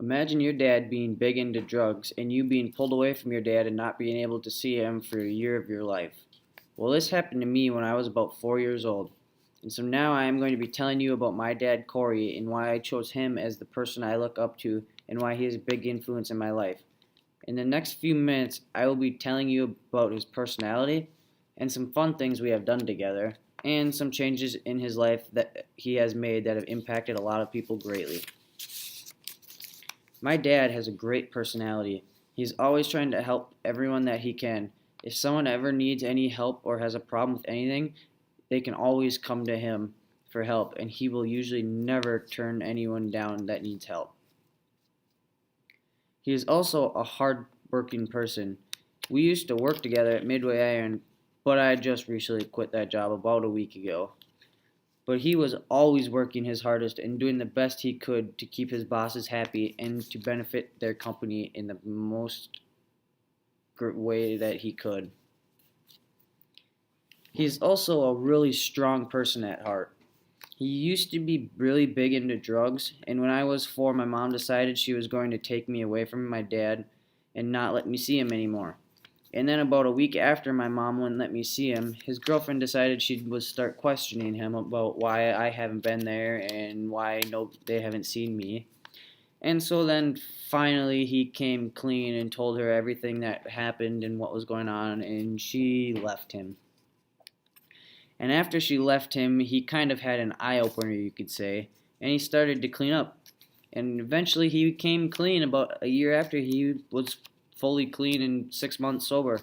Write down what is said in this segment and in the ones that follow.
Imagine your dad being big into drugs and you being pulled away from your dad and not being able to see him for a year of your life. Well, this happened to me when I was about 4 years old. And so now I am going to be telling you about my dad, Corey, and why I chose him as the person I look up to and why he is a big influence in my life. In the next few minutes, I will be telling you about his personality and some fun things we have done together and some changes in his life that he has made that have impacted a lot of people greatly. My dad has a great personality. He's always trying to help everyone that he can. If someone ever needs any help or has a problem with anything, they can always come to him for help, and he will usually never turn anyone down that needs help. He is also a hard working person. We used to work together at Midway Iron, but I just recently quit that job about a week ago. But he was always working his hardest and doing the best he could to keep his bosses happy and to benefit their company in the most way that he could. He's also a really strong person at heart. He used to be really big into drugs, and when I was 4, my mom decided she was going to take me away from my dad and not let me see him anymore. And then about a week after my mom wouldn't let me see him, his girlfriend decided she would start questioning him about why I haven't been there and why no they haven't seen me. And so then finally he came clean and told her everything that happened and what was going on, and she left him. And after she left him, he kind of had an eye opener, you could say, and he started to clean up. And eventually he came clean about a year after he was fully clean and 6 months sober,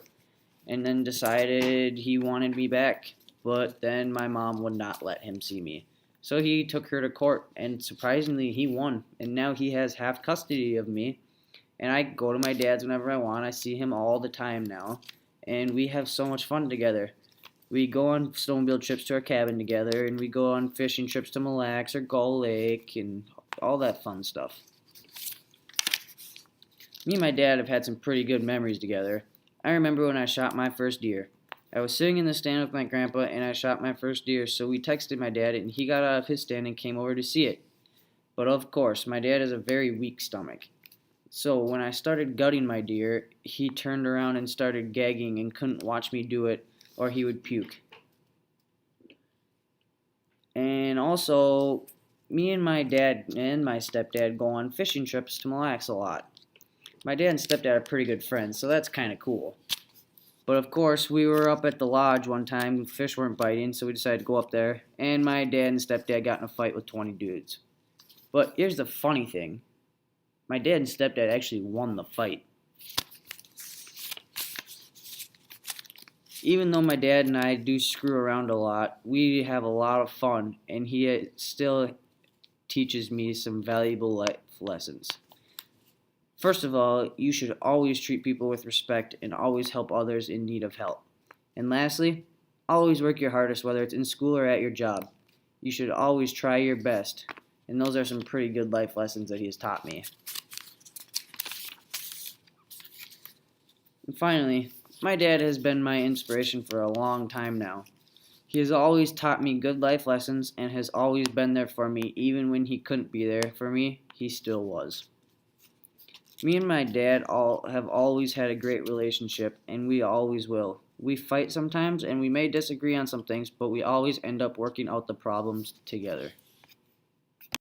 and then decided he wanted me back. But then my mom would not let him see me. So he took her to court, and surprisingly, he won. And now he has half custody of me. And I go to my dad's whenever I want. I see him all the time now. And we have so much fun together. We go on snowmobile trips to our cabin together, and we go on fishing trips to Mille Lacs or Gull Lake, and all that fun stuff. Me and my dad have had some pretty good memories together. I remember when I shot my first deer. I was sitting in the stand with my grandpa and I shot my first deer, so we texted my dad and he got out of his stand and came over to see it. But of course, my dad has a very weak stomach. So when I started gutting my deer, he turned around and started gagging and couldn't watch me do it or he would puke. And also, me and my dad and my stepdad go on fishing trips to Mille Lacs a lot. My dad and stepdad are pretty good friends, so that's kind of cool. But of course, we were up at the lodge one time, fish weren't biting, so we decided to go up there, and my dad and stepdad got in a fight with 20 dudes. But here's the funny thing. My dad and stepdad actually won the fight. Even though my dad and I do screw around a lot, we have a lot of fun, and he still teaches me some valuable life lessons. First of all, you should always treat people with respect and always help others in need of help. And lastly, always work your hardest, whether it's in school or at your job. You should always try your best. And those are some pretty good life lessons that he has taught me. And finally, my dad has been my inspiration for a long time now. He has always taught me good life lessons and has always been there for me. Even when he couldn't be there for me, he still was. Me and my dad all have always had a great relationship, and we always will. We fight sometimes, and we may disagree on some things, but we always end up working out the problems together.